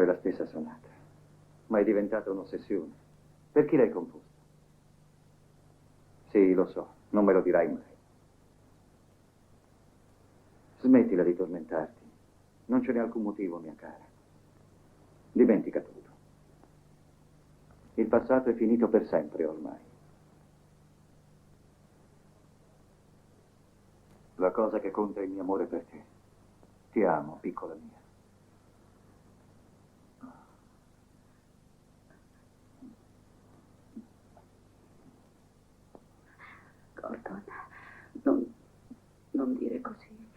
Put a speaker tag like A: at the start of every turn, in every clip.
A: la stessa sonata, ma è diventata un'ossessione. Per chi l'hai composta? Sì, lo so, non me lo dirai mai. Smettila di tormentarti. Non ce n'è alcun motivo, mia cara. Dimentica tutto. Il passato è finito per sempre ormai. La cosa che conta è il mio amore per te. Ti amo, piccola mia.
B: Gordon, non dire così.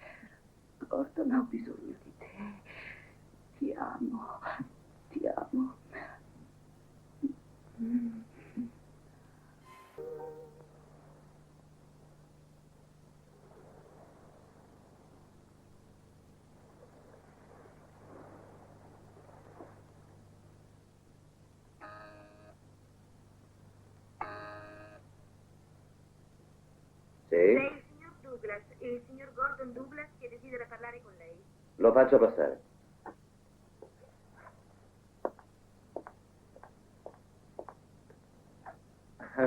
B: Gordon, ho bisogno di te. Ti amo. Ti amo.
A: Sì?
C: Lei è il signor Douglas e il signor Gordon Douglas che desidera parlare con lei.
A: Lo faccio passare.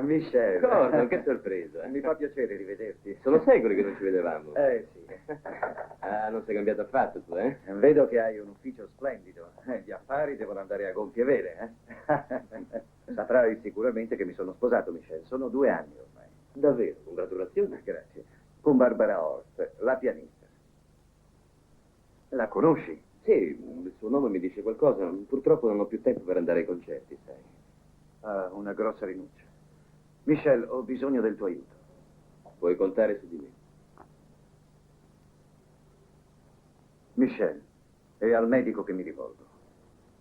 A: Michelle.
D: Gordon, che sorpresa.
A: Mi fa piacere rivederti.
D: Sono secoli che non ci vedevamo.
A: Sì.
D: Ah, non sei cambiato affatto tu, eh?
A: Vedo che hai un ufficio splendido. Gli affari devono andare a gonfie vele, Saprai sicuramente che mi sono sposato, Michelle. Sono 2 anni ormai.
D: Davvero, congratulazioni.
A: Grazie. Con Barbara Horst, la pianista. La conosci?
D: Sì, il suo nome mi dice qualcosa. Purtroppo non ho più tempo per andare ai concerti, sai.
A: Ha una grossa rinuncia. Michelle, ho bisogno del tuo aiuto.
D: Puoi contare su di me.
A: Michelle, è al medico che mi rivolgo.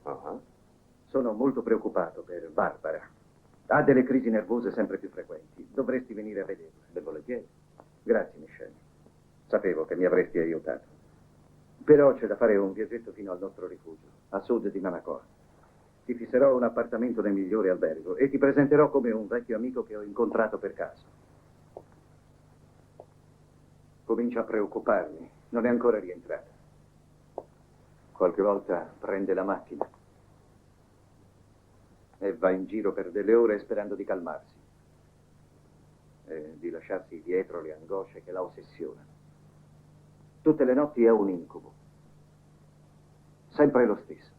D: Ah,
A: Sono molto preoccupato per Barbara. Ha delle crisi nervose sempre più frequenti. Dovresti venire a vederla.
D: ben volentieri.
A: Grazie, Michelle. Sapevo che mi avresti aiutato. Però c'è da fare un viaggetto fino al nostro rifugio, a sud di Manacor. Ti fisserò un appartamento nel migliore albergo e ti presenterò come un vecchio amico che ho incontrato per caso. Comincia a preoccuparmi. Non è ancora rientrata. Qualche volta prende la macchina e va in giro per delle ore sperando di calmarsi e di lasciarsi dietro le angosce che la ossessionano. Tutte le notti è un incubo. Sempre lo stesso.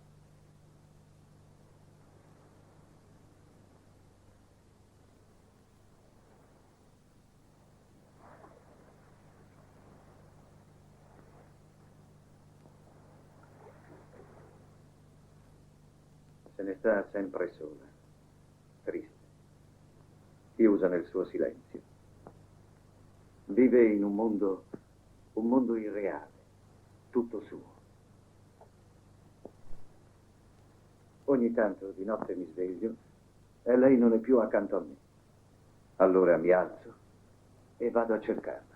A: Se ne sta sempre sola, triste, chiusa nel suo silenzio. Vive in un mondo irreale, tutto suo. Ogni tanto di notte mi sveglio e lei non è più accanto a me. Allora mi alzo e vado a cercarla.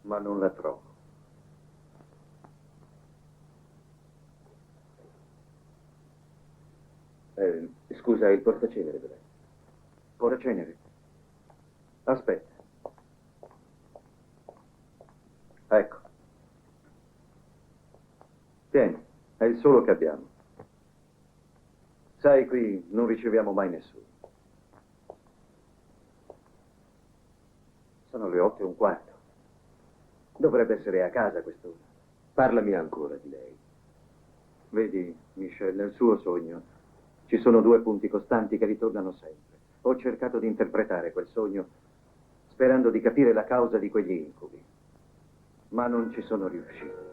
A: Ma non la trovo.
D: Scusa, il portacenere dov'è?
A: Portacenere. Aspetta. Ecco. Tieni, è il solo che abbiamo. Sai, qui non riceviamo mai nessuno. Sono le 8:15. Dovrebbe essere a casa a quest'ora.
D: Parlami ancora di lei.
A: Vedi, Michel, nel suo sogno ci sono 2 punti costanti che ritornano sempre. Ho cercato di interpretare quel sogno sperando di capire la causa di quegli incubi, ma non ci sono riuscito.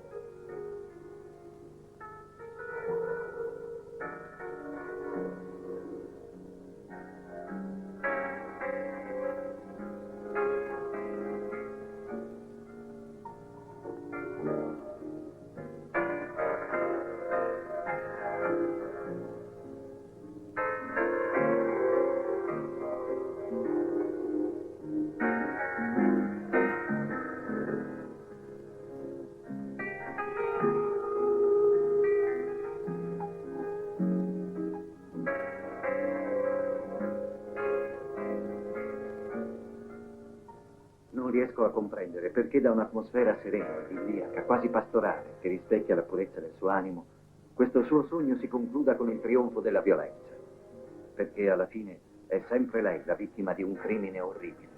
A: riesco a comprendere perché da un'atmosfera serena, idilliaca, quasi pastorale, che rispecchia la purezza del suo animo, questo suo sogno si concluda con il trionfo della violenza. Perché alla fine è sempre lei la vittima di un crimine orribile.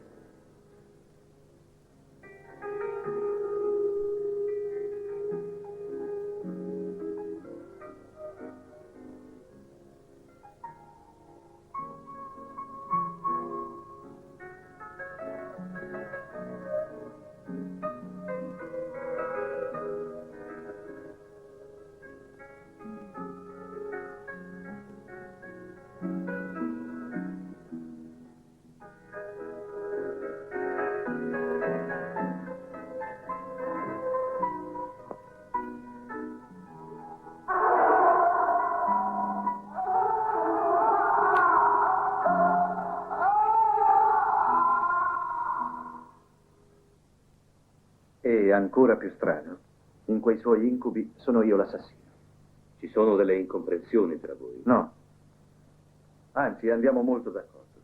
A: E ancora più strano, in quei suoi incubi sono io l'assassino.
D: Ci sono delle incomprensioni tra voi.
A: No. Anzi, andiamo molto d'accordo.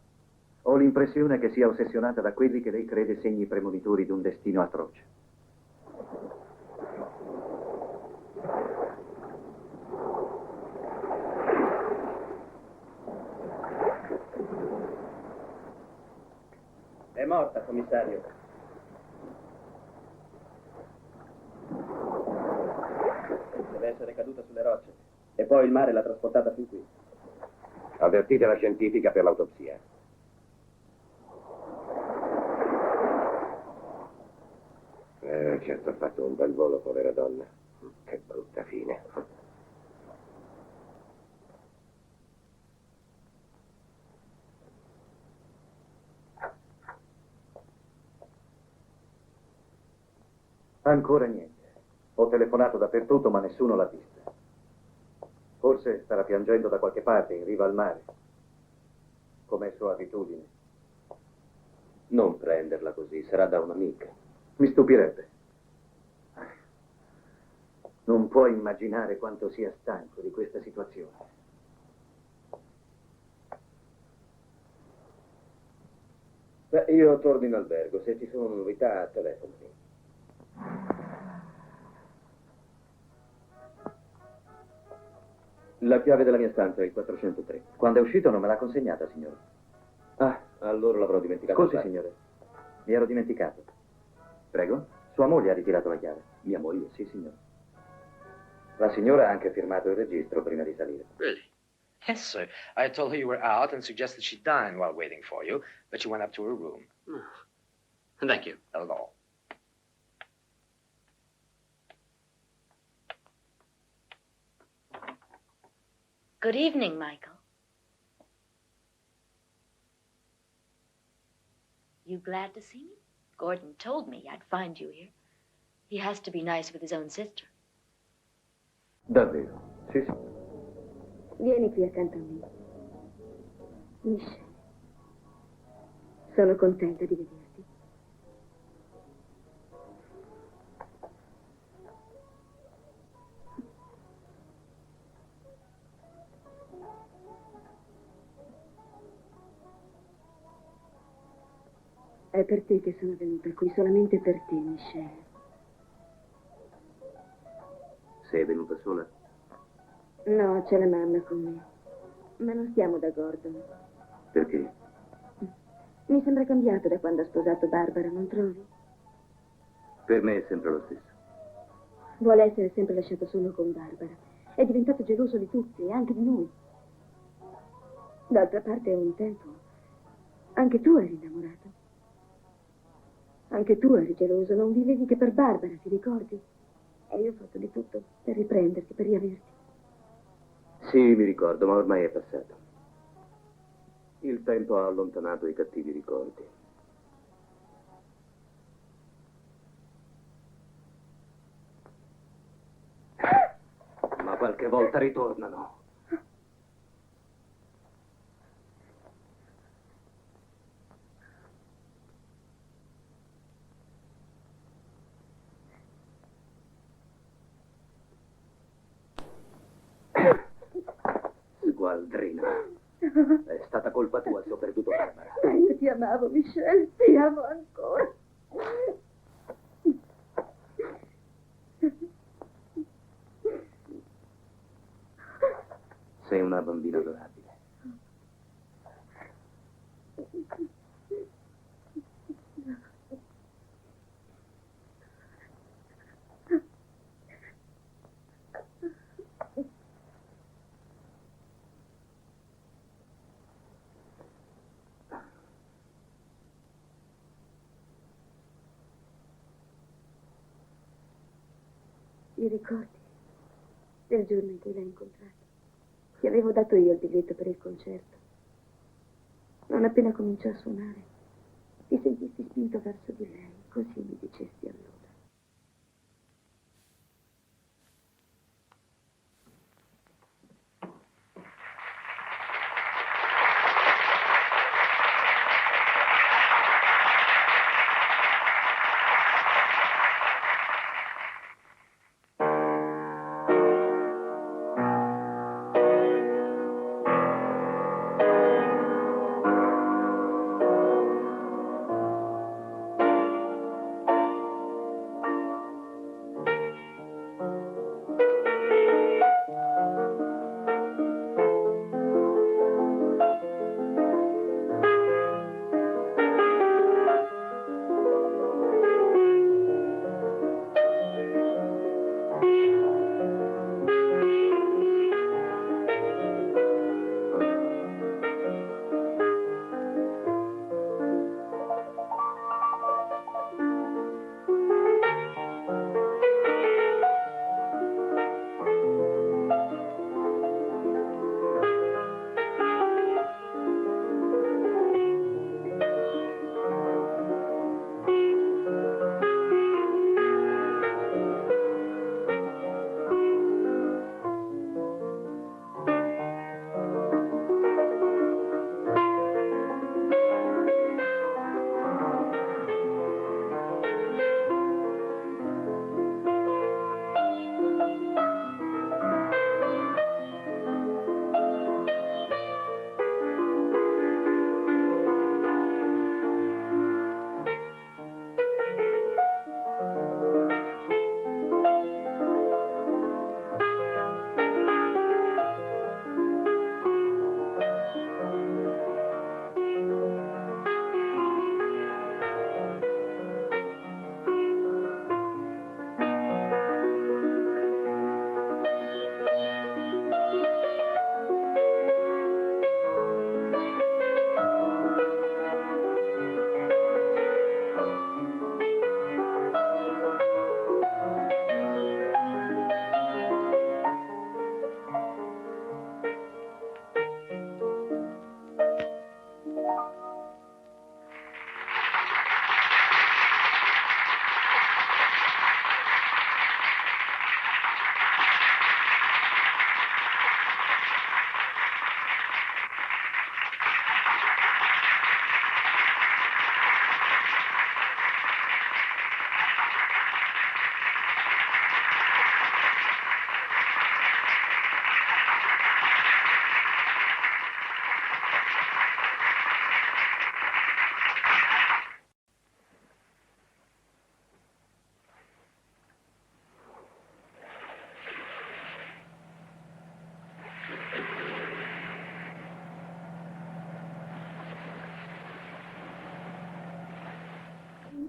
A: Ho l'impressione che sia ossessionata da quelli che lei crede segni premonitori di un destino atroce.
D: È morta, commissario. Deve essere caduta sulle rocce. E poi il mare l'ha trasportata fin qui.
E: Avvertite la scientifica per l'autopsia. Certo, ha fatto un bel volo, povera donna. Che brutta fine.
A: Ancora niente. Ho telefonato dappertutto, ma nessuno l'ha vista. Forse starà piangendo da qualche parte, in riva al mare. Come è sua abitudine.
D: Non prenderla così, sarà da un'amica.
A: Mi stupirebbe. Non puoi immaginare quanto sia stanco di questa situazione.
D: Beh, io torno in albergo. Se ci sono novità, telefonami. La chiave della mia stanza è il 403.
A: Quando è uscito non me l'ha consegnata, signore.
D: Ah, allora l'avrò dimenticato.
A: Scusi, signore. Mi ero dimenticato. Prego? Sua moglie ha ritirato la chiave.
D: Mia moglie?
A: Sì, signore. La signora ha anche firmato il registro prima di salire.
F: Really? Yes, sir. I told her you were out and suggested she dine while waiting for you, but she went up to her room.
E: Thank you.
F: Not at all.
G: Good evening, Michael. You glad to see me? Gordon told me I'd find you here. He has to be nice with his own sister.
A: Davvero? Sì, sì.
B: Vieni qui accanto a me. Michelle. Sono contenta di vederti. È per te che sono venuta qui, solamente per te, Michelle.
D: Sei venuta sola?
B: No, c'è la mamma con me. Ma non stiamo da Gordon.
D: Perché?
B: Mi sembra cambiato da quando ha sposato Barbara, non trovi?
D: Per me è sempre lo stesso.
B: Vuole essere sempre lasciato solo con Barbara. È diventato geloso di tutti, e anche di noi. D'altra parte, un tempo, anche tu eri innamorato. Anche tu eri geloso, non vivevi che per Barbara, ti ricordi? E io ho fatto di tutto per riprenderti, per riaverti.
D: Sì, mi ricordo, ma ormai è passato. Il tempo ha allontanato i cattivi ricordi. Ma qualche volta ritornano. Sgualdrina. È stata colpa tua se ho perduto Barbara.
B: Io ti amavo, Michelle, ti amo ancora.
D: una bambina adorabile.
B: Ti ricordi del giorno in cui l'hai incontrata? Ti avevo dato io il biglietto per il concerto. Non appena cominciò a suonare, ti sentissi spinto verso di lei, così mi dicesti allora.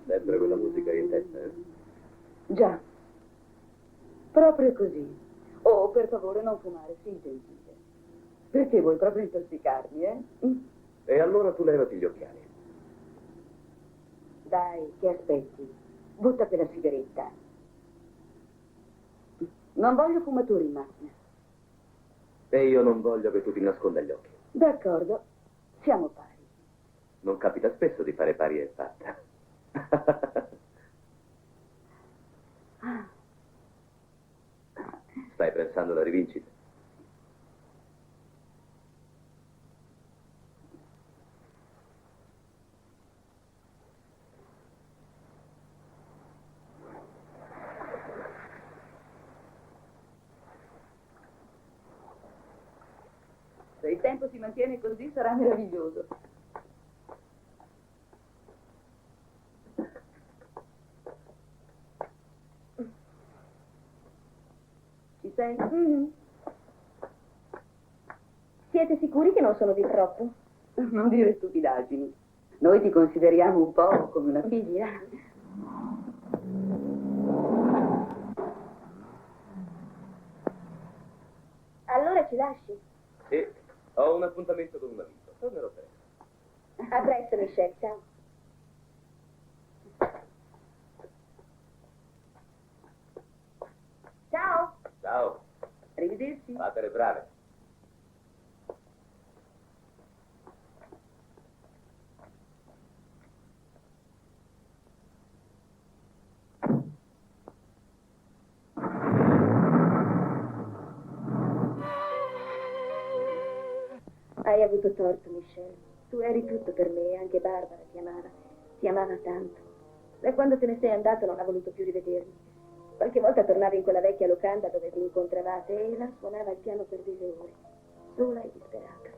D: Sempre quella musica in testa, eh?
B: Già, proprio così. Oh, per favore non fumare, sii gentile. Perché vuoi proprio intossicarmi, eh?
D: E allora tu levati gli occhiali.
B: Dai, che aspetti? Buttati la sigaretta. Non voglio fumature in macchina.
D: E io non voglio che tu ti nasconda gli occhi.
B: D'accordo, siamo pari.
D: Non capita spesso di fare pari e fatta. Stai pensando alla rivincita?
B: Se il tempo si mantiene così sarà meraviglioso. Ci sei? Siete sicuri che non sono di troppo?
H: Non dire stupidaggini. Noi ti consideriamo un po' come una figlia.
B: Allora ci lasci.
D: Sì, ho un appuntamento con un amico. Tornerò presto.
B: A presto, Michelle, ciao. Ciao.
D: Ciao,
H: Arrivederci.
D: fatele brave.
B: Hai avuto torto, Michelle. Tu eri tutto per me e anche Barbara ti amava tanto. Da quando te ne sei andato non ha voluto più rivedermi. Qualche volta tornava in quella vecchia locanda dove vi incontravate e là suonava il piano per delle ore, sola e disperata.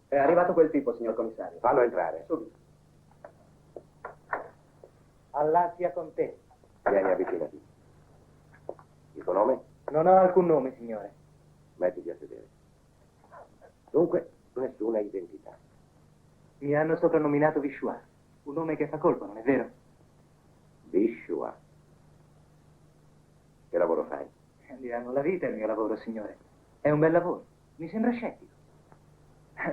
A: È arrivato quel tipo, signor commissario.
E: Fallo entrare.
A: Subito.
I: Allah sia con te.
E: Vieni, avvicinati. Il tuo nome?
I: Non ho alcun nome, signore.
E: Mettiti a sedere. Dunque, nessuna identità.
I: Mi hanno soprannominato Vishwa. Un nome che fa colpo, non è vero?
E: Vishwa. Che lavoro fai?
I: Andiamo, la vita è il mio lavoro, signore. È un bel lavoro. Mi sembra scettico.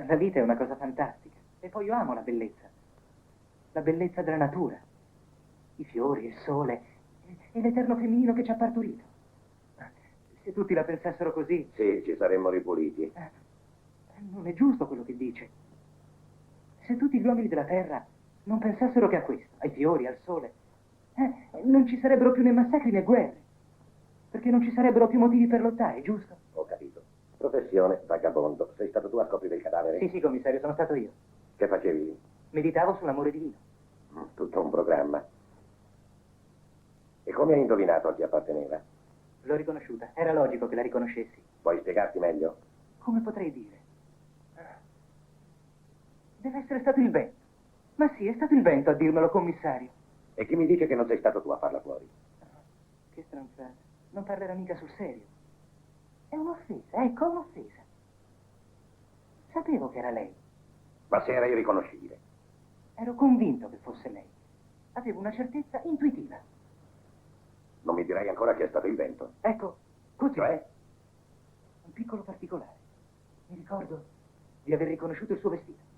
I: La vita è una cosa fantastica. E poi io amo la bellezza. La bellezza della natura. I fiori, il sole e l'eterno femminino che ci ha partorito. Se tutti la pensassero così,
E: Sì, ci saremmo ripuliti.
I: non è giusto quello che dice. Se tutti gli uomini della terra non pensassero che a questo, ai fiori, al sole, non ci sarebbero più né massacri né guerre. Perché non ci sarebbero più motivi per lottare, giusto?
E: Ho capito. Professione, vagabondo. Sei stato tu a scoprire il cadavere?
I: Sì, sì, commissario, sono stato io.
E: Che facevi lì?
I: Meditavo sull'amore divino.
E: Tutto un programma. E come hai indovinato a chi apparteneva?
I: L'ho riconosciuta. Era logico che la riconoscessi.
E: Puoi spiegarti meglio?
I: Come potrei dire? Deve essere stato il vento. Ma sì, è stato il vento a dirmelo, commissario.
E: E chi mi dice che non sei stato tu a farla fuori?
I: Che stronzata. Non parlerà mica sul serio. È un'offesa, ecco, un'offesa. Sapevo che era lei.
E: Ma se era irriconoscibile.
I: Ero convinto che fosse lei. Avevo una certezza intuitiva.
E: Non mi direi ancora che è stato il vento.
I: Ecco, così.
E: Cioè?
I: Un piccolo particolare. Mi ricordo di aver riconosciuto il suo vestito.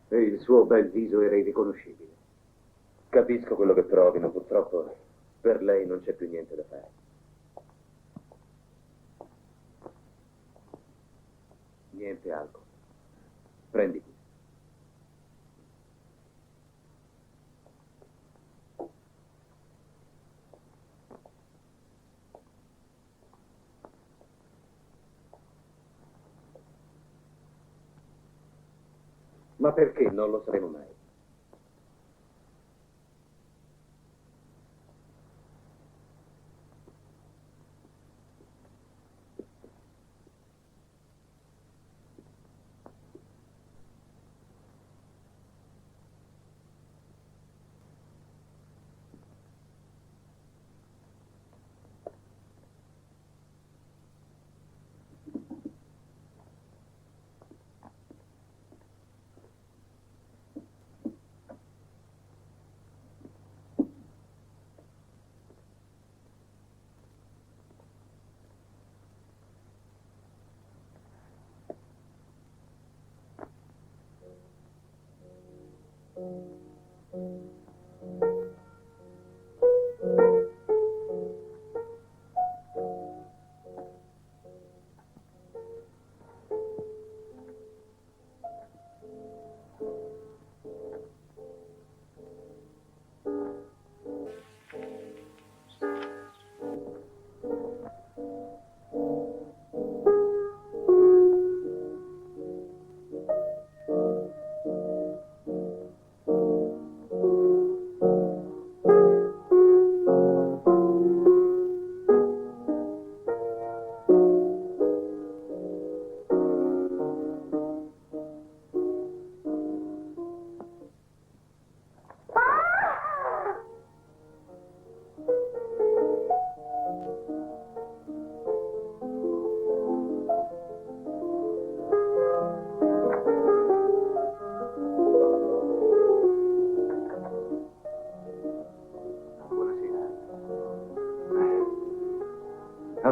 D: E il suo bel viso era irriconoscibile. Capisco quello che provi, ma purtroppo per lei non c'è più niente da fare. Niente alcol. Prendi qui. Ma perché non lo saremo mai?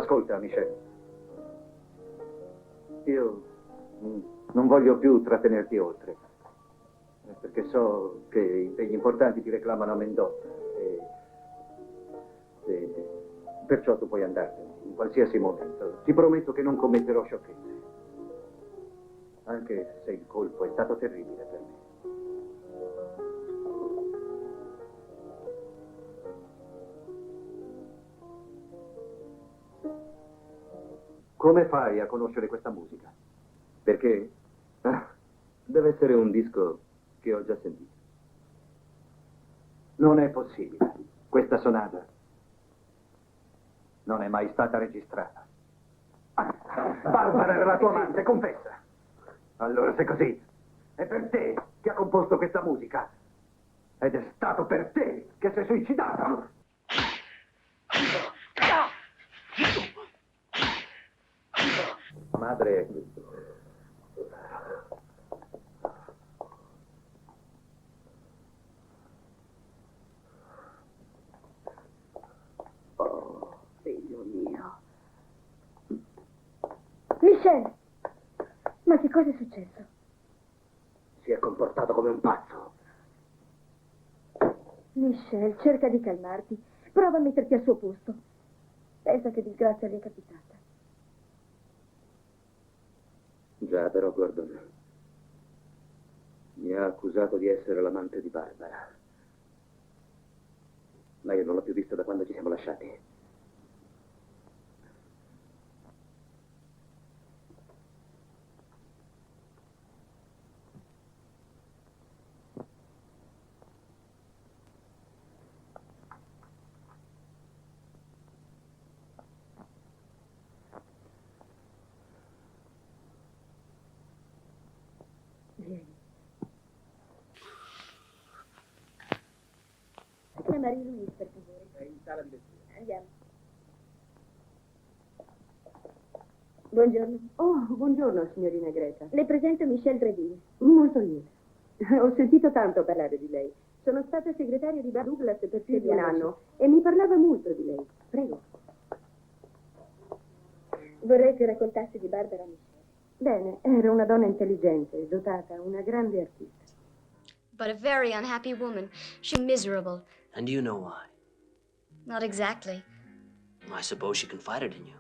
A: Ascolta, Michel. Io non voglio più trattenerti oltre, perché so che impegni importanti ti reclamano a Mendoza e perciò tu puoi andartene in qualsiasi momento. Ti prometto che non commetterò sciocchezze, anche se il colpo è stato terribile per me. Come fai a conoscere questa musica?
D: Perché? Deve essere un disco che ho già sentito.
A: Non è possibile. Questa sonata non è mai stata registrata. Barbara era la tua amante, confessa. Allora, se così, è per te che ha composto questa musica. Ed è stato per te che si è suicidato.
D: Madre...
H: Oh, figlio mio.
B: Michel! Ma che cosa è successo?
E: Si è comportato come un pazzo.
B: Michel, cerca di calmarti. Prova a metterti al suo posto. Pensa che disgrazia gli è capitata.
D: Già, però Gordon mi ha accusato di essere l'amante di Barbara. Ma io non l'ho più vista da quando ci siamo lasciati.
B: Vieni. Marie-Louise, per favore.
E: È in sala di lettura.
B: Andiamo. Buongiorno.
H: Oh, buongiorno, signorina Greta.
B: Le presento Michel Treville.
H: Molto lieta. Ho sentito tanto parlare di lei. Sono stata segretaria di Douglas per più di un anno e mi parlava molto di lei. Prego.
B: Vorrei che raccontassi di Barbara Michel.
H: Bene, era una donna intelligente, dotata, una grande artista.
J: But a very unhappy woman. She miserable.
K: And do you know why?
J: Not exactly.
K: I suppose she confided in you.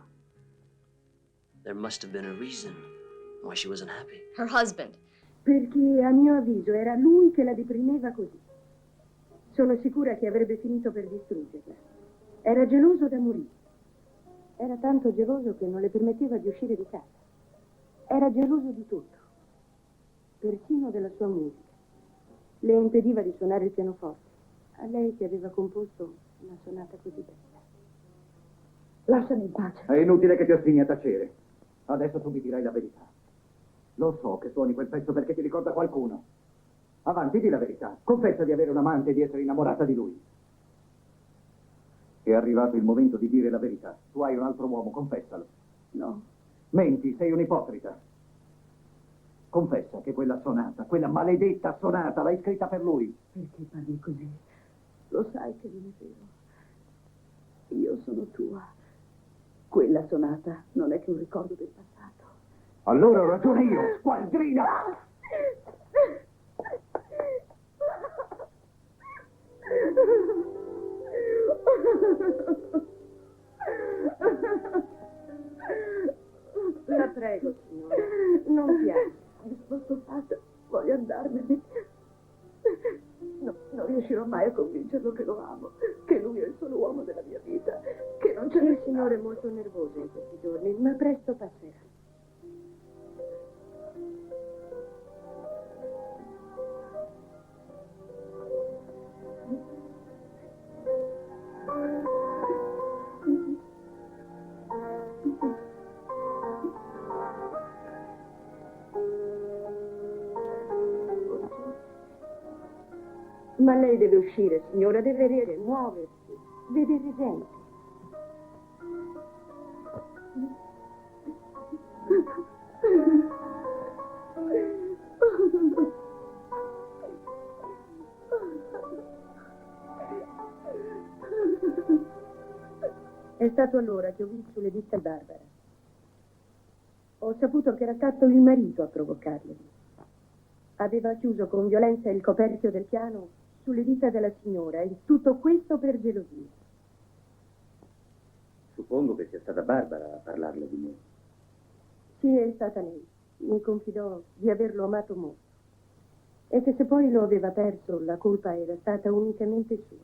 K: There must have been a reason why she wasn't happy.
J: Her husband.
H: Perché a mio avviso era lui che la deprimeva così. Sono sicura che avrebbe finito per distruggerla. Era geloso da morire. Era tanto geloso che non le permetteva di uscire di casa. Era geloso di tutto, persino della sua musica. Le impediva di suonare il pianoforte. A lei che aveva composto una sonata così bella. Lasciami in pace.
A: È inutile che ti ostini a tacere. Adesso tu mi dirai la verità. Lo so che suoni quel pezzo perché ti ricorda qualcuno. Avanti, di la verità. Confessa di avere un amante e di essere innamorata di lui. È arrivato il momento di dire la verità. Tu hai un altro uomo, confessalo.
H: No.
A: Menti, sei un ipocrita. Confessa che quella sonata, quella maledetta sonata, l'hai scritta per lui.
H: Perché parli così? Lo sai che non è vero. Io sono tua. Quella sonata non è che un ricordo del passato.
A: Allora ho ragione io, squadrina!
H: La prego, signore, non piangi. Disposto fatto, voglio andarmene. No, non riuscirò mai a convincerlo che lo amo, che lui è il solo uomo della mia vita, che non c'è il signore molto nervoso in questi giorni, ma presto passerà. Ma lei deve uscire, signora, deve vedere, muoversi, vedere gente. È stato allora che ho visto sulle dita di Barbara. Ho saputo che era stato il marito a provocarle. Aveva chiuso con violenza il coperchio del piano sulle dita della signora e tutto questo per gelosia.
A: Suppongo che sia stata Barbara a parlarle di me.
H: Sì, è stata lei. Mi confidò di averlo amato molto. E che se poi lo aveva perso, la colpa era stata unicamente sua.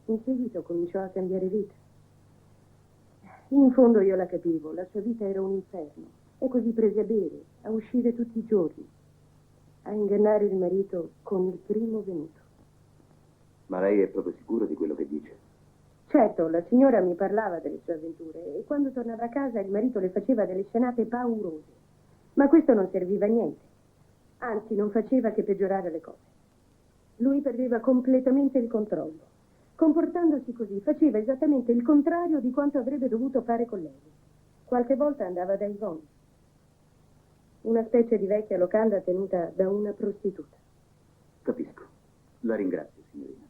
H: In seguito cominciò a cambiare vita. In fondo io la capivo, la sua vita era un inferno. E così prese a bere, a uscire tutti i giorni, a ingannare il marito con il primo venuto.
D: Ma lei è proprio sicura di quello che dice?
H: Certo, la signora mi parlava delle sue avventure e quando tornava a casa il marito le faceva delle scenate paurose. Ma questo non serviva a niente. Anzi, non faceva che peggiorare le cose. Lui perdeva completamente il controllo. Comportandosi così, faceva esattamente il contrario di quanto avrebbe dovuto fare con lei. Qualche volta andava da Yvonne, una specie di vecchia locanda tenuta da una prostituta.
A: Capisco. La ringrazio, signorina.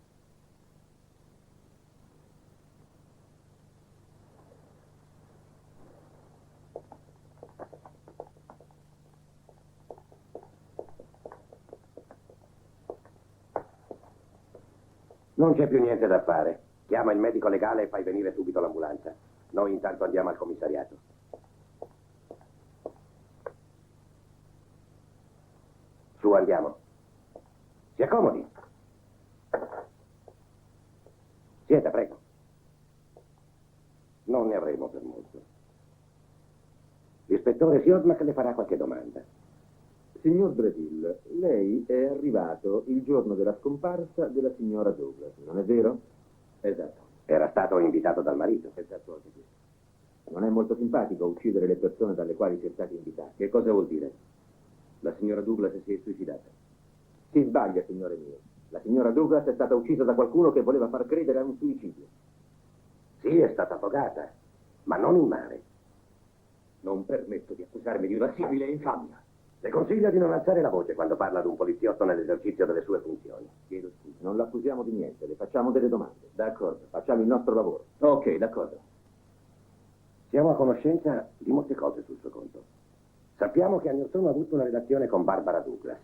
E: Non c'è più niente da fare. Chiama il medico legale e fai venire subito l'ambulanza. Noi intanto andiamo al commissariato. Su, andiamo. Si accomodi. Sieda, prego. Non ne avremo per molto. L'ispettore Siodmak le farà qualche domanda.
L: Signor Breville, lei è arrivato il giorno della scomparsa della signora Douglas, non è vero?
A: Esatto.
E: Era stato invitato dal marito.
A: Esatto anche questo.
L: Non è molto simpatico uccidere le persone dalle quali si è stati invitati.
A: Che cosa vuol dire? La signora Douglas si è suicidata.
L: Si sbaglia, signore mio. La signora Douglas è stata uccisa da qualcuno che voleva far credere a un suicidio.
E: Sì, è stata affogata, ma non in mare.
A: Non permetto di accusarmi di una simile infamia.
E: Le consiglio di non alzare la voce quando parla ad un poliziotto nell'esercizio delle sue funzioni.
A: Chiedo scusa.
L: Non l'accusiamo di niente, le facciamo delle domande.
A: D'accordo.
L: Facciamo il nostro lavoro.
A: Ok, d'accordo.
E: Siamo a conoscenza di molte cose sul suo conto. Sappiamo che a Newton ha avuto una relazione con Barbara Douglas.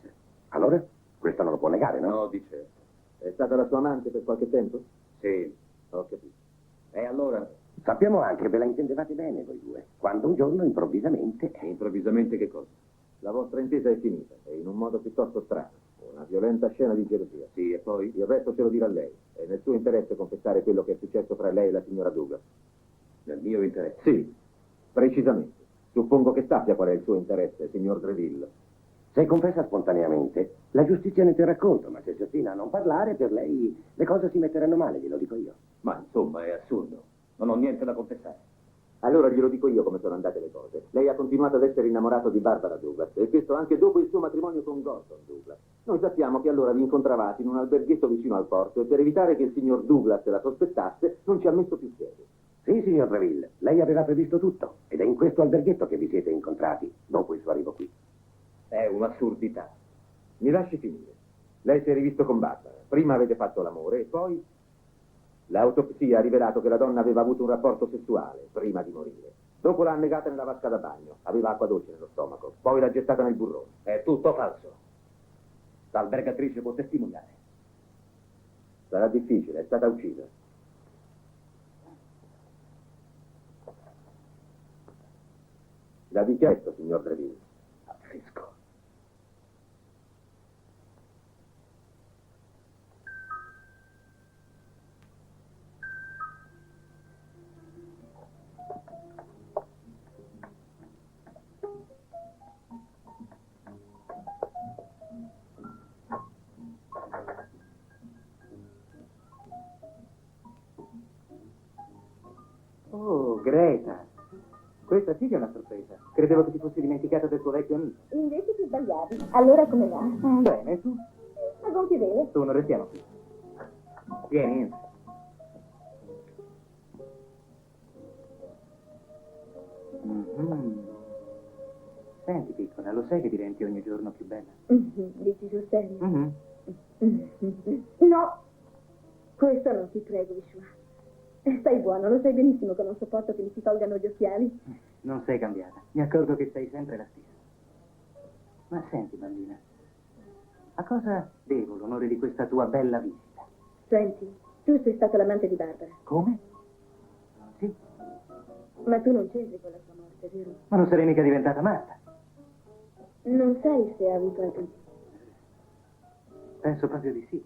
E: Allora? Questo non lo può negare, no?
A: No, di certo.
L: È stata la sua amante per qualche tempo?
A: Sì.
L: Ho capito.
A: E allora?
E: Sappiamo anche che ve la intendevate bene voi due, quando un giorno improvvisamente...
A: Improvvisamente che cosa?
L: La vostra intesa è finita, e in un modo piuttosto strano. Una violenta scena di gelosia.
A: Sì, e poi?
L: Il resto ce lo dirà lei. È nel suo interesse confessare quello che è successo fra lei e la signora Douglas.
A: Nel mio interesse?
L: Sì, precisamente. Suppongo che sappia qual è il suo interesse, signor Greville.
E: Se confessa spontaneamente, la giustizia ne terrà conto, ma se si ostina a non parlare, per lei le cose si metteranno male, glielo dico io.
A: Ma insomma, è assurdo. Non ho niente da confessare.
L: Allora glielo dico io come sono andate le cose. Lei ha continuato ad essere innamorato di Barbara Douglas, e questo anche dopo il suo matrimonio con Gordon Douglas. Noi sappiamo che allora vi incontravate in un alberghetto vicino al porto e per evitare che il signor Douglas la sospettasse non ci ha messo più piede.
E: Sì, signor Greville, lei aveva previsto tutto, ed è in questo alberghetto che vi siete incontrati, dopo il suo arrivo qui.
A: È un'assurdità.
L: Mi lasci finire. Lei si è rivisto con Barbara. Prima avete fatto l'amore e poi... L'autopsia ha rivelato che la donna aveva avuto un rapporto sessuale prima di morire. Dopo l'ha annegata nella vasca da bagno. Aveva acqua dolce nello stomaco. Poi l'ha gettata nel burrone.
A: È tutto falso. L'albergatrice può testimoniare.
L: Sarà difficile, è stata uccisa. La dichiaro, signor Greville.
A: Affresco.
I: Oh, Greta. Questa sì che è una sorpresa. Credevo che ti fossi dimenticata del tuo vecchio amico.
B: Invece ti sbagliavi. Allora come va?
I: Bene, tu?
B: A gonfie vele.
I: Tu non restiamo qui. Vieni, entra. Mhm. Senti, piccola, lo sai che diventi ogni giorno più bella?
B: Dici sul serio?
I: Mhm.
B: No, questo non ti prego, Vishwa. Stai buono, lo sai benissimo che non sopporto che mi si tolgano gli occhiali.
I: Non sei cambiata. Mi accorgo che sei sempre la stessa. Ma senti, bambina, a cosa devo l'onore di questa tua bella visita?
B: Senti, tu sei stato l'amante di Barbara.
I: Come? Sì,
B: Ma tu non c'entri con la sua morte, vero?
I: ma non sarei mica diventata matta.
B: Non sai se ha avuto altri figli.
I: Penso proprio di sì.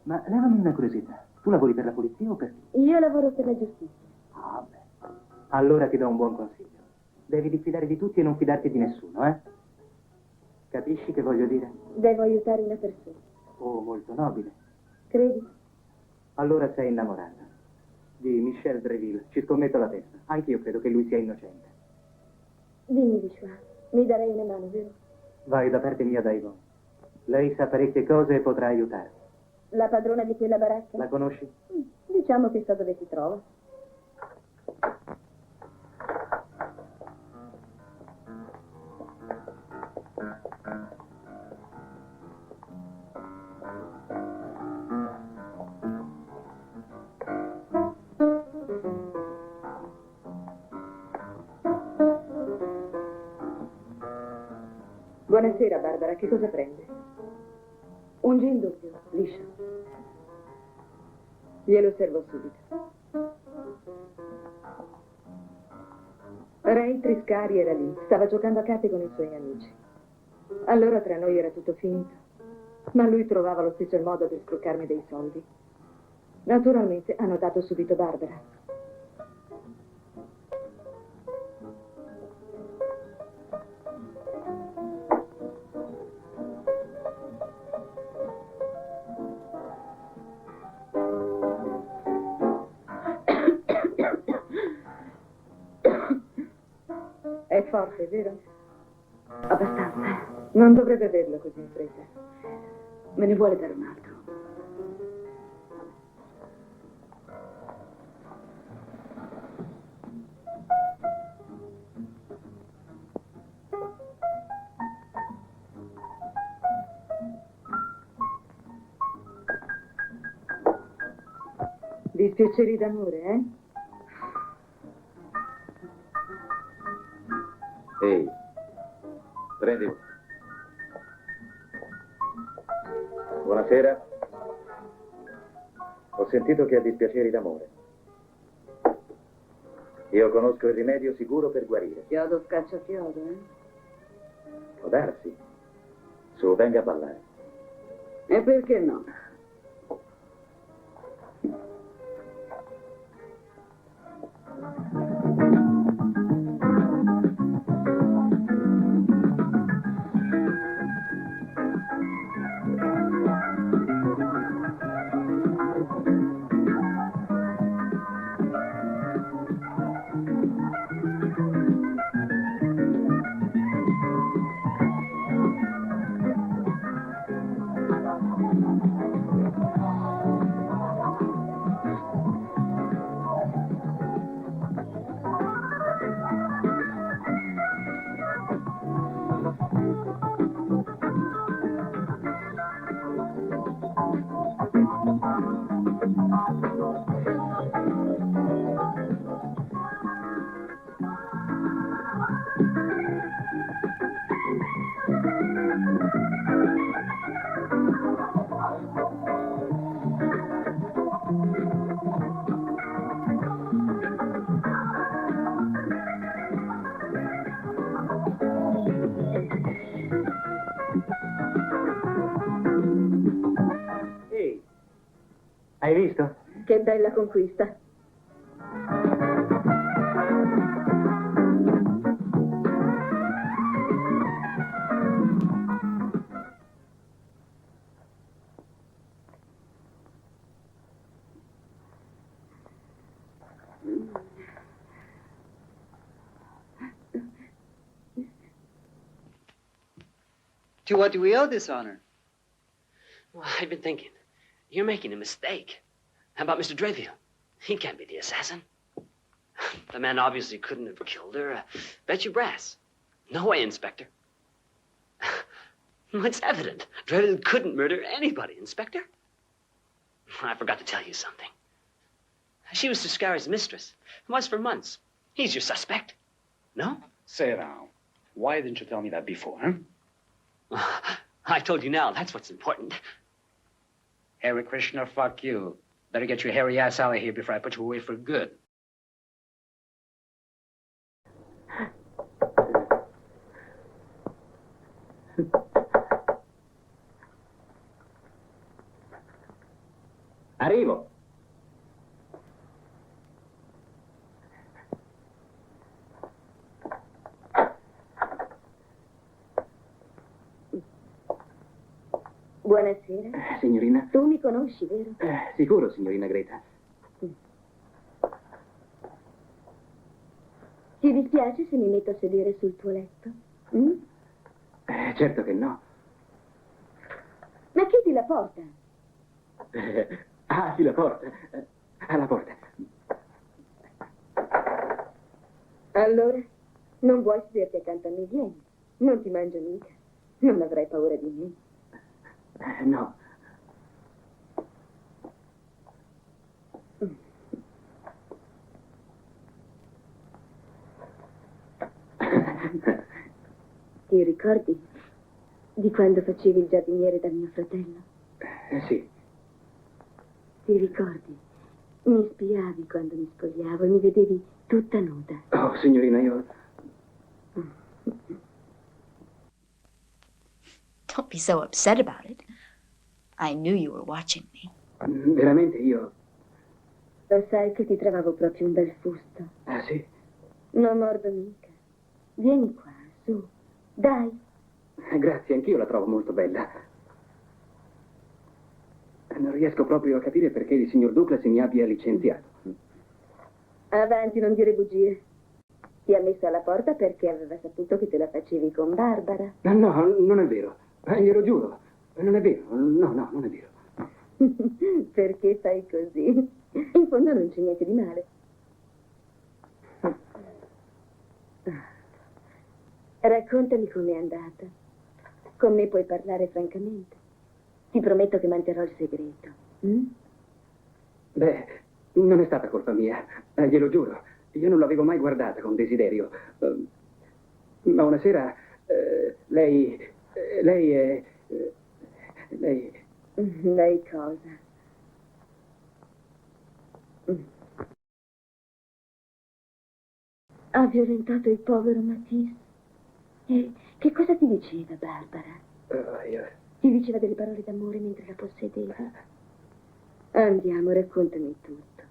I: Ma levami una curiosità. Tu lavori per la polizia o per chi?
B: Io lavoro per la giustizia.
I: Ah, beh. Allora ti do un buon consiglio. Devi diffidare di tutti e non fidarti di nessuno, eh? Capisci che voglio dire?
B: Devo aiutare una persona.
I: Oh, molto nobile.
B: Credi?
I: Allora sei innamorata di Michel Dreville. Ci scommetto la testa. Anch'io credo che lui sia innocente.
B: Dimmi, Vishwa, mi darei una mano, vero?
I: Vai da parte mia, Daigo. Lei sa parecchie cose e potrà aiutarmi.
B: La padrona di quella baracca?
I: La conosci?
B: Diciamo che so dove si trova.
H: Buonasera, Barbara. Che cosa prende? Un gin doppio, liscio. Glielo servo subito. Ray Triscari era lì. Stava giocando a carte con i suoi amici. Allora tra noi era tutto finito. Ma lui trovava lo stesso modo per scroccarmi dei soldi. Naturalmente ha notato subito Barbara. È forte, vero? Abbastanza. Non dovrebbe berlo così in fretta. Me ne vuole dare un altro? Dispiaceri d'amore, eh?
A: Ehi, prendi. Buonasera. Ho sentito che ha dispiaceri d'amore. Io conosco il rimedio sicuro per guarire.
H: Chiodo scaccia chiodo, eh?
A: Può darsi. Su, venga a ballare.
H: E perché no?
I: Hai visto?
B: Che bella conquista.
M: To what do we owe this honor?
K: Well, I've been thinking. You're making a mistake. How about Mr. Dreville? He can't be the assassin. The man obviously couldn't have killed her. Bet you brass. No way, Inspector. It's evident. Dreville couldn't murder anybody, Inspector. I forgot to tell you something. She was Scary's mistress. Was for months. He's your suspect. No?
N: Say now, why didn't you tell me that before, huh?
K: I told you now. That's what's important.
N: Harry Krishna, fuck you. Better get your hairy ass out of here before I put you away for good.
L: Arrivo.
B: Buonasera.
L: Signorina?
B: Tu mi conosci, vero?
L: Sicuro, signorina Greta.
B: Ti dispiace se mi metto a sedere sul tuo letto? Mm?
L: Certo che no.
B: Ma chiudi la porta.
L: Sì, la porta. Alla porta.
B: Allora, non vuoi sederti accanto a me? Vieni. Non ti mangio mica. Non avrai paura di me.
L: No.
B: Ti ricordi di quando facevi il giardiniere da mio fratello?
L: Sì.
B: Ti ricordi? Mi spiavi quando mi spogliavo e mi vedevi tutta nuda.
L: Oh, signorina, io...
G: Don't be so upset about it. I knew you were watching me.
L: Veramente io...
B: Lo sai che ti trovavo proprio un bel fusto.
L: Ah, sì?
B: Non mordo mica. Vieni qua, su. Dai.
L: Grazie, anch'io la trovo molto bella. Non riesco proprio a capire perché il signor Douglas mi abbia licenziato.
B: Avanti, non dire bugie. Ti ha messo alla porta perché aveva saputo che te la facevi con Barbara.
L: No, non è vero. Glielo giuro. Non è vero. No, non è vero.
B: Perché fai così? In fondo non c'è niente di male. Raccontami com'è andata. Con me puoi parlare francamente. Ti prometto che manterrò il segreto. Mm?
L: Beh, non è stata colpa mia. Glielo giuro. Io non l'avevo mai guardata con desiderio. Ma una sera lei è...
B: Lei cosa? Ha violentato il povero Matisse. E che cosa ti diceva, Barbara? Ti diceva delle parole d'amore mentre la possedevi? Andiamo, raccontami tutto.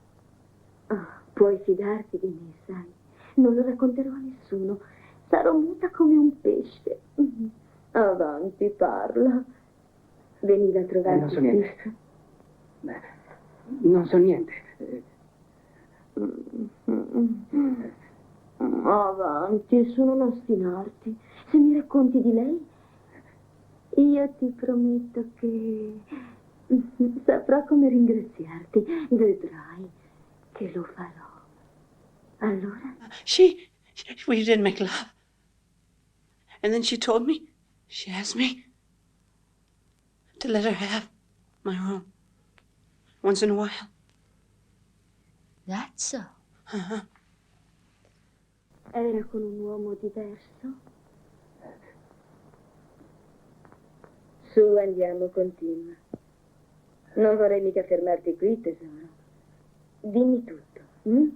B: Oh, puoi fidarti di me, sai? Non lo racconterò a nessuno. Sarò muta come un pesce. Avanti, parla. Veniva a trovarti.
L: Non so niente. Non so niente.
B: Avanti, sono non ostinarti. Se mi racconti di lei, io ti prometto che saprò come ringraziarti. Vedrai che lo farò. Allora?
K: We didn't make love. And then she told me, she asked me to let her have my room once in a while.
G: That's so.
K: Uh-huh.
B: Era con un uomo diverso? Su, andiamo, continua. Non vorrei mica fermarti qui, tesoro. Dimmi tutto. Hm?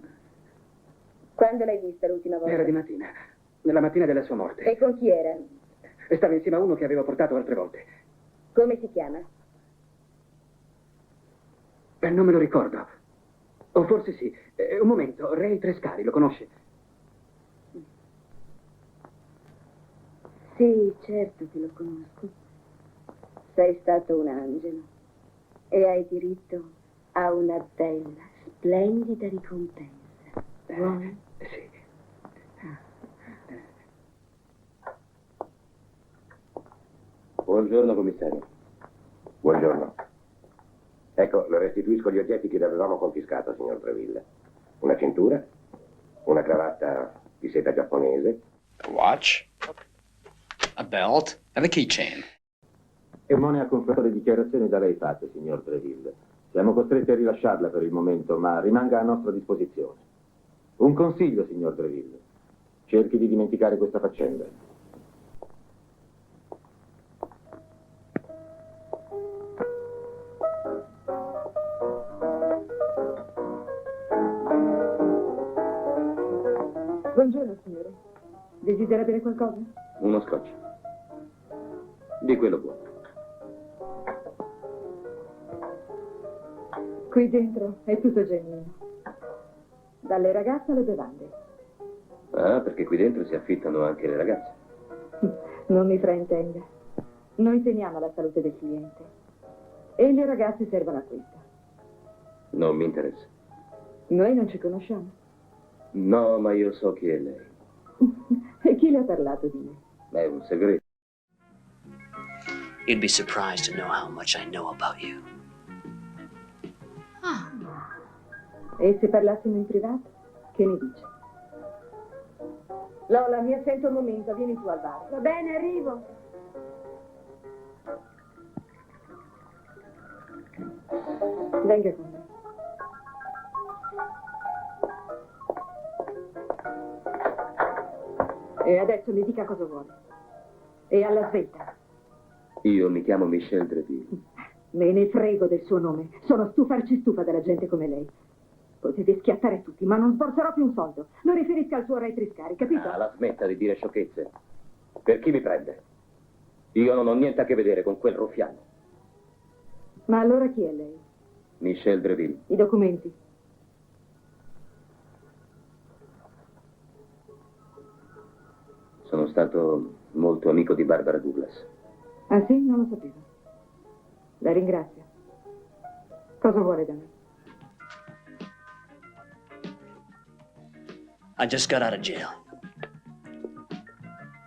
B: Quando l'hai vista l'ultima volta?
L: Era di mattina, nella mattina della sua morte.
B: E con chi era?
L: Stava insieme a uno che avevo portato altre volte.
B: Come si chiama?
L: Non me lo ricordo. O forse sì. Un momento, Ray Trescari, lo conosce?
B: Sì, certo che lo conosco. Sei stato un angelo e hai diritto a una bella, splendida ricompensa. Vuoi?
L: Sì.
E: Buongiorno, commissario. Buongiorno. Ecco, le restituisco gli oggetti che le avevamo confiscato, signor Treville. Una cintura, una cravatta di seta giapponese.
N: A watch, a belt, and a keychain.
L: È un monea confronto le dichiarazioni da lei fatte, signor Treville. Siamo costretti a rilasciarla per il momento, ma rimanga a nostra disposizione. Un consiglio, signor Dreville. Cerchi di dimenticare questa faccenda.
H: Buongiorno, signore. Desidera bere qualcosa?
D: Uno scotch. Di quello buono.
H: Qui dentro è tutto genuino. Dalle ragazze alle bevande.
D: Ah, perché qui dentro si affittano anche le ragazze.
H: Non mi fraintenda. Noi teniamo la salute del cliente. E le ragazze servono a questo.
D: Non mi interessa.
H: Noi non ci conosciamo.
D: No, ma io so chi è lei.
H: E chi le ha parlato di me?
D: È un segreto.
K: You'd be surprised to know how much I know about you.
H: E se parlassimo in privato? Che ne dice? Lola, mi assento un momento, vieni tu al bar. Va bene, arrivo. Venga con me. E adesso mi dica cosa vuole. E alla svelta.
D: Io mi chiamo Michel Dreville.
H: Me ne frego del suo nome. Sono stufa della gente come lei. Potete schiattare tutti, ma non sborzerò più un soldo. Lo riferisca al suo Ray Triscari, capito?
D: Ah, la smetta di dire sciocchezze. Per chi mi prende? Io non ho niente a che vedere con quel ruffiano.
H: Ma allora chi è lei?
D: Michel Dreville.
H: I documenti?
D: Sono stato molto amico di Barbara Douglas.
H: Ah sì? Non lo sapevo. La ringrazio. Cosa vuole da me?
K: I just got out of jail.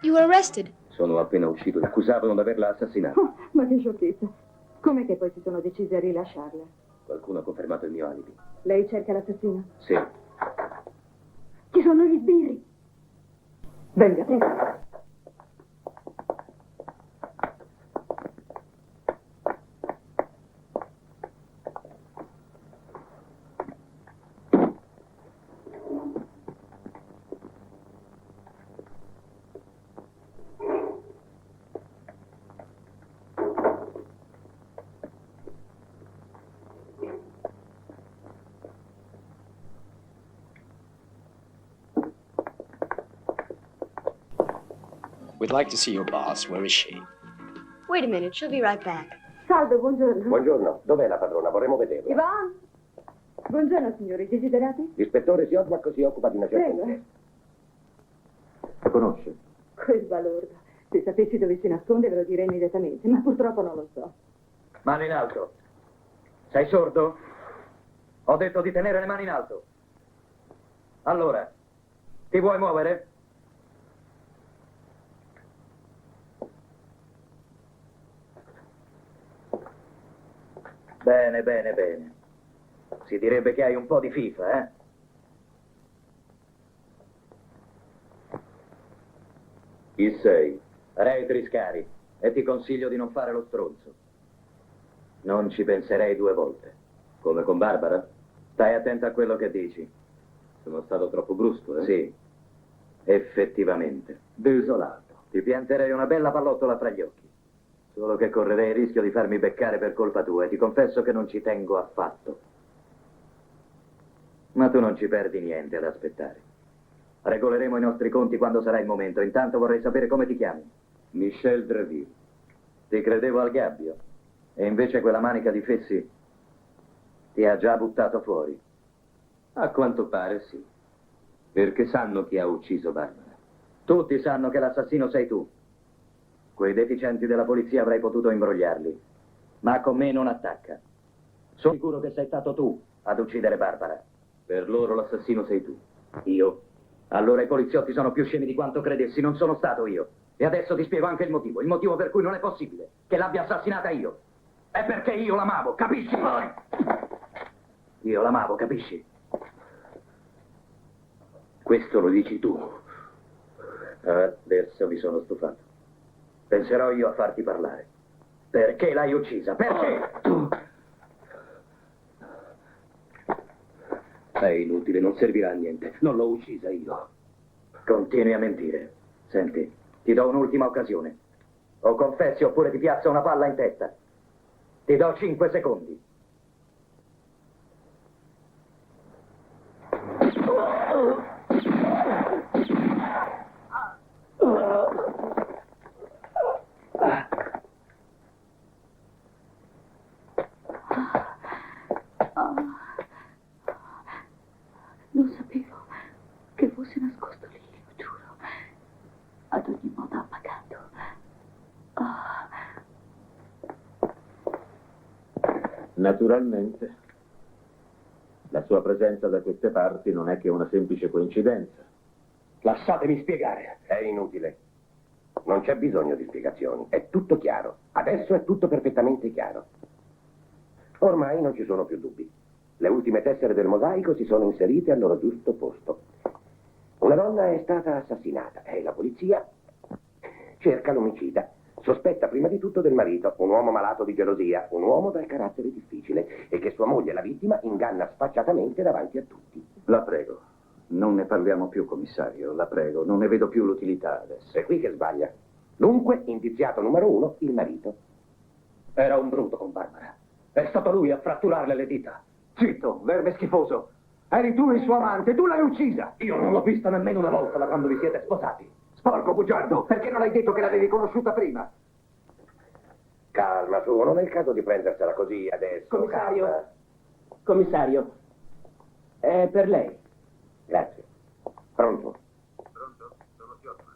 J: You were arrested.
D: Sono appena uscito. Accusavano di averla assassinata.
H: Oh, ma che sciocchezza. Com'è che poi si sono decisi a rilasciarla?
D: Qualcuno ha confermato il mio alibi.
H: Lei cerca l'assassino?
D: Sì.
H: Ci sono gli sbirri. Venga, prego.
F: We'd like to see your boss. Where is she?
J: Wait a minute, she'll be right back.
H: Salve, buongiorno.
E: Buongiorno, dov'è la padrona? Vorremmo vederla.
H: Yvonne? Buongiorno, signori. Desiderati?
E: L'ispettore Siodmak si occupa di una certa...
H: Prego.
L: La conosce?
H: Quel balordo. Se sapessi dove si nasconde ve lo direi immediatamente, ma purtroppo non lo so.
A: Mano in alto. Sei sordo? Ho detto di tenere le mani in alto. Allora, ti vuoi muovere? Bene, bene, bene. Si direbbe che hai un po' di FIFA, eh? Chi sei? Ray Triscari, e ti consiglio di non fare lo stronzo. Non ci penserei 2 volte. Come con Barbara? Stai attento a quello che dici.
D: Sono stato troppo brusco, eh?
A: Sì, effettivamente.
L: Desolato.
A: Ti pianterei una bella pallottola fra gli occhi. Solo che correrei il rischio di farmi beccare per colpa tua e ti confesso che non ci tengo affatto. Ma tu non ci perdi niente ad aspettare. Regoleremo i nostri conti quando sarà il momento. Intanto vorrei sapere come ti chiami.
D: Michel Dreville.
A: Ti credevo al gabbio. E invece quella manica di fessi ti ha già buttato fuori.
D: A quanto pare sì. Perché sanno chi ha ucciso Barbara.
A: Tutti sanno che l'assassino sei tu. Quei deficienti della polizia avrei potuto imbrogliarli. Ma con me non attacca. Sono sicuro che sei stato tu ad uccidere Barbara.
D: Per loro l'assassino sei tu.
A: Io? Allora i poliziotti sono più scemi di quanto credessi, non sono stato io. E adesso ti spiego anche il motivo per cui non è possibile che l'abbia assassinata io. È perché io l'amavo, capisci? Io l'amavo, capisci? Questo lo dici tu. Adesso mi sono stufato. Penserò io a farti parlare. Perché l'hai uccisa? Perché?
D: È inutile, non servirà a niente. Non l'ho uccisa io.
A: Continui a mentire. Senti, ti do un'ultima occasione. O confessi oppure ti piazzo una palla in testa. Ti do 5 secondi.
B: Non sapevo che fosse nascosto lì, lo giuro. Ad ogni modo ha pagato.
L: Naturalmente, la sua presenza da queste parti non è che una semplice coincidenza.
D: Lasciatemi spiegare.
E: È inutile. Non c'è bisogno di spiegazioni. È tutto chiaro. Adesso è tutto perfettamente chiaro. Ormai non ci sono più dubbi. Le ultime tessere del mosaico si sono inserite al loro giusto posto. Una donna è stata assassinata e la polizia cerca l'omicida. Sospetta prima di tutto del marito, un uomo malato di gelosia, un uomo dal carattere difficile e che sua moglie, la vittima, inganna sfacciatamente davanti a tutti.
A: La prego, non ne parliamo più, commissario. La prego, non ne vedo più l'utilità adesso.
E: È qui che sbaglia. Dunque, indiziato numero 1, il marito.
D: Era un bruto con Barbara. È stato lui a fratturarle le dita. Zitto, verme schifoso. Eri tu il suo amante, tu l'hai uccisa. Io non l'ho vista nemmeno una volta da quando vi siete sposati.
L: Sporco bugiardo, perché non hai detto che l'avevi conosciuta prima?
E: Calma, su, non è il caso di prendersela così adesso.
M: Commissario.
E: Calma.
M: Commissario, è per lei.
E: Grazie. Pronto?
O: Pronto? Sono Sciotman.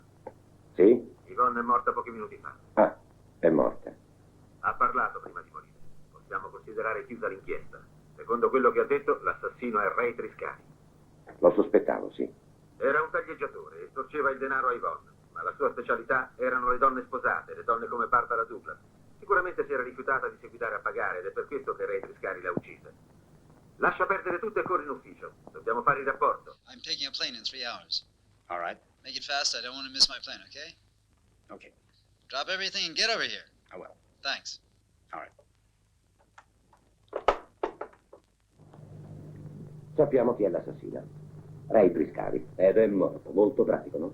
E: Sì?
O: Yvonne è morta pochi minuti fa.
E: Ah, è morta.
O: Ha parlato prima di morire. Possiamo considerare chiusa l'inchiesta. Secondo quello che ha detto, l'assassino è Ray Triscari.
E: Lo sospettavo, sì.
O: Era un taglieggiatore e storceva il denaro a Yvonne, ma la sua specialità erano le donne sposate, le donne come Barbara Douglas. Sicuramente si era rifiutata di seguitare a pagare ed è per questo che Ray Triscari l'ha uccisa. Lascia perdere tutto e corri in ufficio. Dobbiamo fare il rapporto.
P: I'm taking a plane in 3 hours.
N: All right.
P: Make it fast. I don't want to miss my plane, okay?
N: Okay.
P: Drop everything and get over here.
N: I will.
P: Thanks.
N: All right.
E: Sappiamo chi è l'assassina. Ray Triscari. Ed è morto. Molto pratico, no?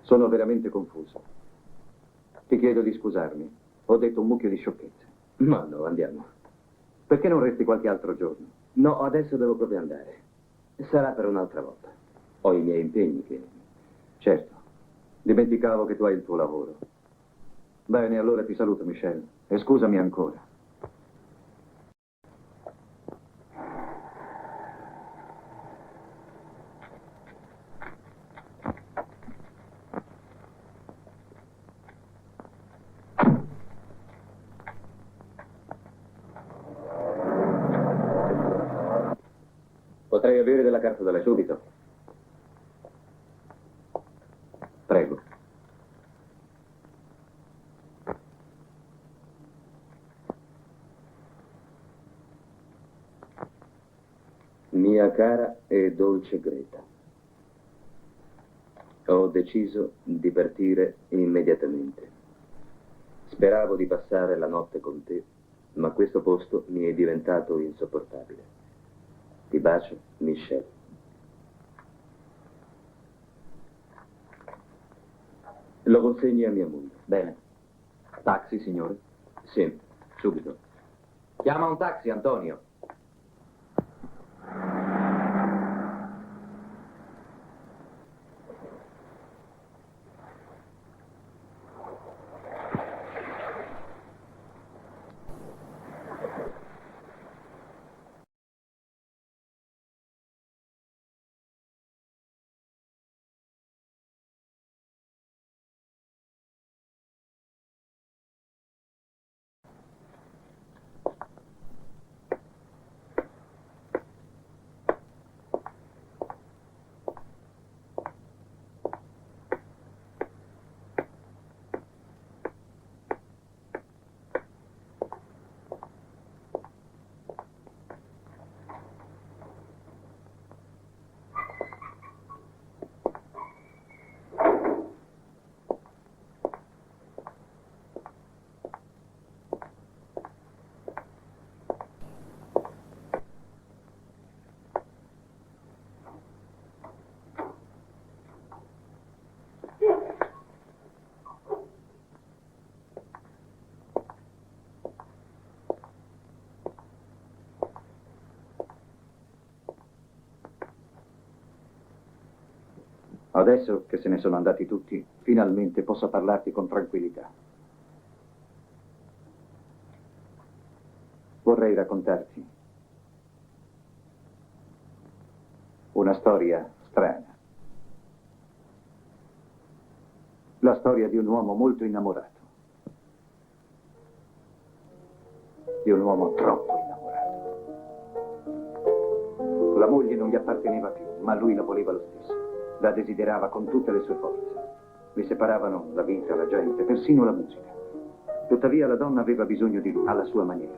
A: Sono veramente confuso. Ti chiedo di scusarmi. Ho detto un mucchio di sciocchezze.
D: Ma no, andiamo.
A: Perché non resti qualche altro giorno?
D: No, adesso devo proprio andare. Sarà per un'altra volta. Ho i miei impegni che...
A: Certo. Dimenticavo che tu hai il tuo lavoro. Bene, allora ti saluto, Michelle. E scusami ancora.
D: Potrei avere della carta da lei subito?
A: Prego.
D: Mia cara e dolce Greta, ho deciso di partire immediatamente. Speravo di passare la notte con te, ma questo posto mi è diventato insopportabile. Ti bacio, Michelle. Lo consegni a mia moglie.
A: Bene. Taxi, signore?
D: Sì, subito.
A: Chiama un taxi, Antonio. Adesso che se ne sono andati tutti, finalmente posso parlarti con tranquillità. Vorrei raccontarti una storia strana. La storia di un uomo molto innamorato. Di un uomo troppo innamorato. La moglie non gli apparteneva più, ma lui la voleva lo stesso. La desiderava con tutte le sue forze. Li separavano la vita, la gente, persino la musica. Tuttavia la donna aveva bisogno di lui, alla sua maniera.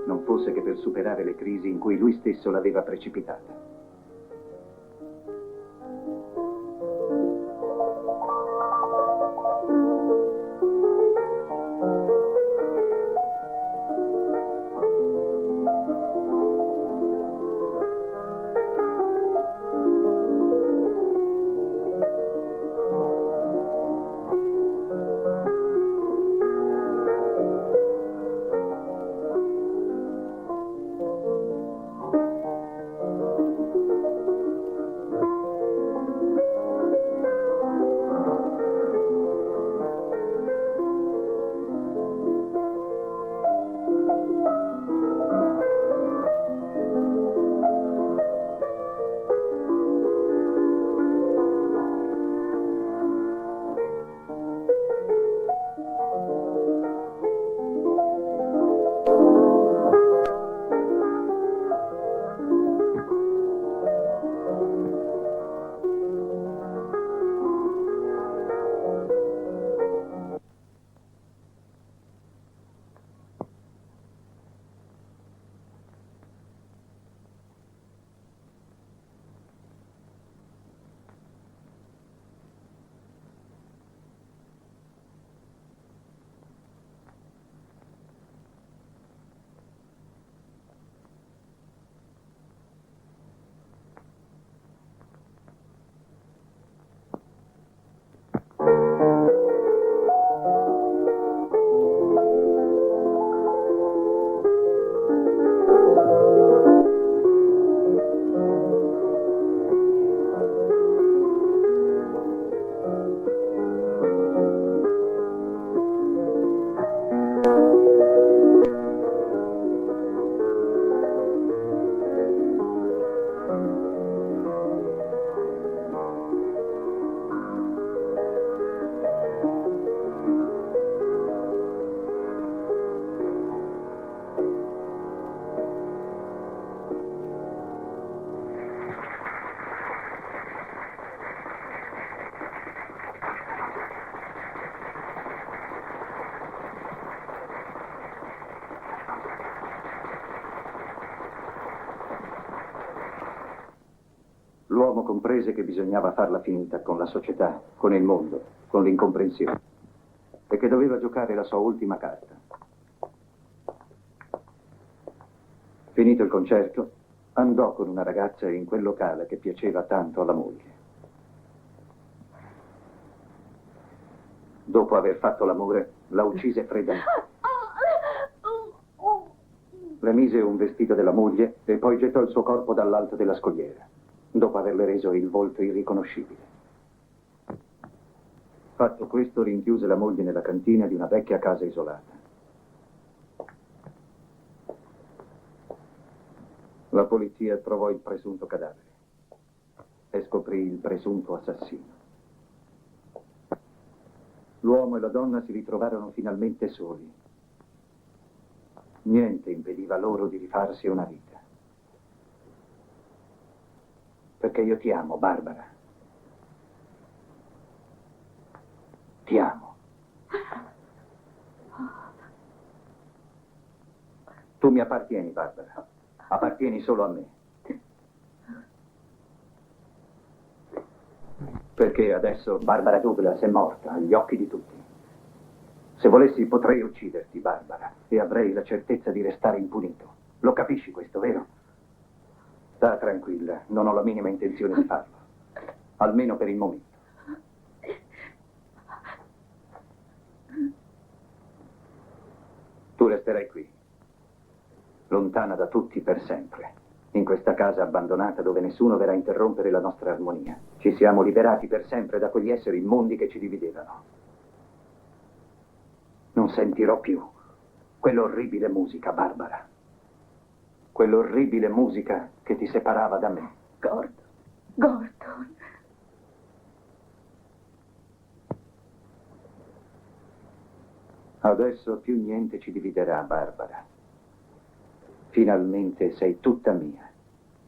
A: Non fosse che per superare le crisi in cui lui stesso l'aveva precipitata. L'uomo comprese che bisognava farla finita con la società, con il mondo, con l'incomprensione, e che doveva giocare la sua ultima carta. Finito il concerto, andò con una ragazza in quel locale che piaceva tanto alla moglie. Dopo aver fatto l'amore, la uccise freddamente. Le mise un vestito della moglie e poi gettò il suo corpo dall'alto della scogliera, dopo averle reso il volto irriconoscibile. Fatto questo, rinchiuse la moglie nella cantina di una vecchia casa isolata. La polizia trovò il presunto cadavere e scoprì il presunto assassino. L'uomo e la donna si ritrovarono finalmente soli. Niente impediva loro di rifarsi una vita. Perché io ti amo, Barbara. Ti amo. Tu mi appartieni, Barbara. Appartieni solo a me. Perché adesso Barbara Douglas è morta agli occhi di tutti. Se volessi potrei ucciderti, Barbara, e avrei la certezza di restare impunito. Lo capisci questo, vero? Sta tranquilla, non ho la minima intenzione di farlo. Almeno per il momento. Tu resterai qui, lontana da tutti per sempre. In questa casa abbandonata dove nessuno verrà a interrompere la nostra armonia. Ci siamo liberati per sempre da quegli esseri immondi che ci dividevano. Non sentirò più quell'orribile musica, Barbara. Quell'orribile musica che ti separava da me.
B: Gordon.
A: Adesso più niente ci dividerà, Barbara. Finalmente sei tutta mia,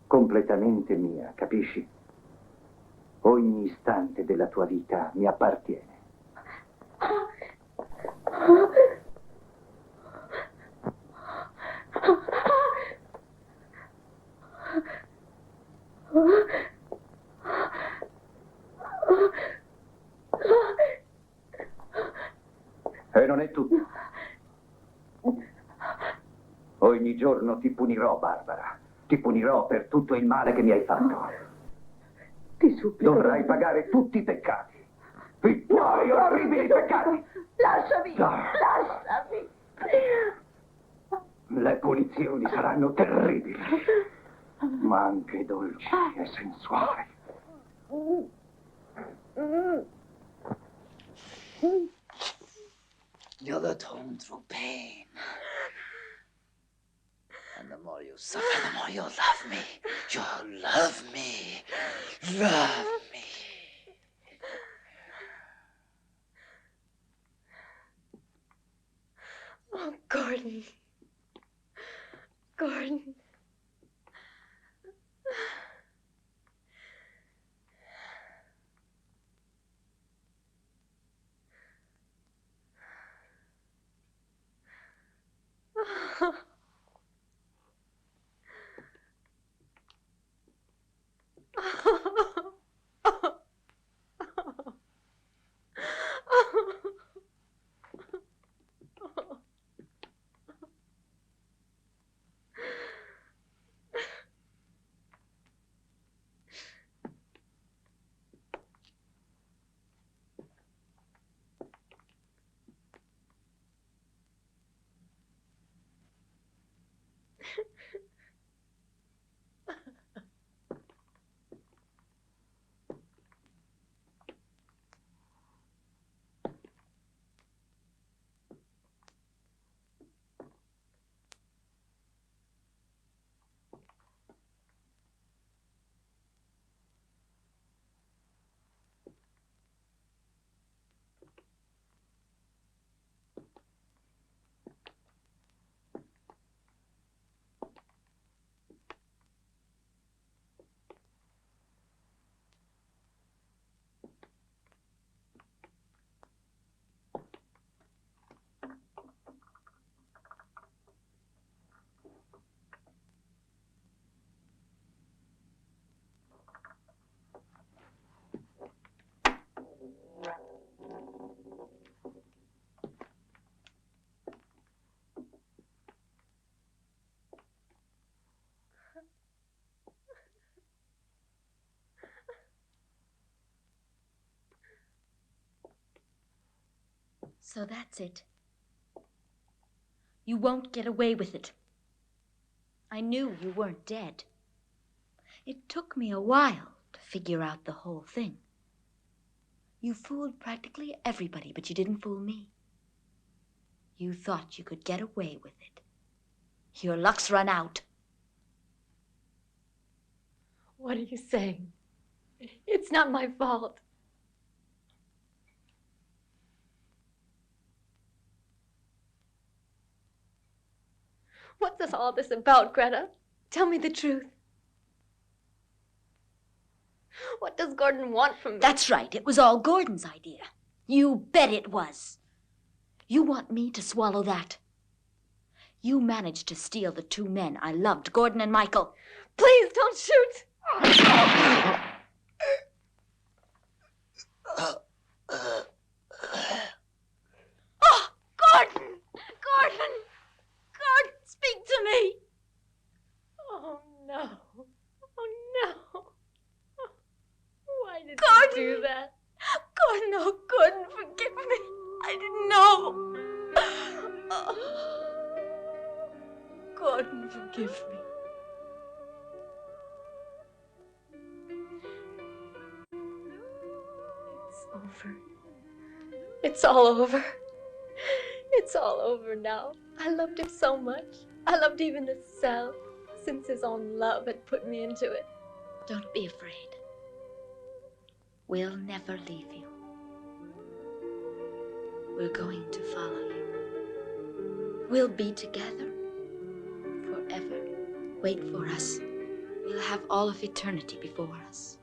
A: completamente mia, capisci? Ogni istante della tua vita mi appartiene. E non è tutto. Ogni giorno ti punirò, Barbara. Ti punirò per tutto il male che mi hai fatto.
B: Ti supplico.
A: Dovrai pagare tutti i peccati. I tuoi orribili peccati.
B: Lasciami.
A: Ah.
B: Lasciami.
A: Le punizioni saranno terribili, ma anche dolci e sensuali.
Q: You'll atone through pain. And the more you suffer, the more you'll love me. You'll love me. Love me.
J: Oh, Gordon. Gordon.
G: So that's it. You won't get away with it. I knew you weren't dead. It took me a while to figure out the whole thing. You fooled practically everybody, but you didn't fool me. You thought you could get away with it. Your luck's run out.
J: What are you saying? It's not my fault. What's all this about, Greta? Tell me the truth. What does Gordon want from me?
G: That's right. It was all Gordon's idea. You bet it was. You want me to swallow that? You managed to steal the two men I loved, Gordon and Michael.
J: Please don't shoot! Oh, Gordon! Gordon! Gordon, speak to me! Oh, no. Oh, no. Why did
G: Gordon!
J: you do that?
G: Gordon, oh, Gordon, forgive me. I didn't know. Oh. Gordon, forgive me.
J: over. It's all over. It's all over now. I loved him so much. I loved even the cell, since his own love had put me into it.
G: Don't be afraid. We'll never leave you. We're going to follow you. We'll be together forever. Wait for us. We'll have all of eternity before us.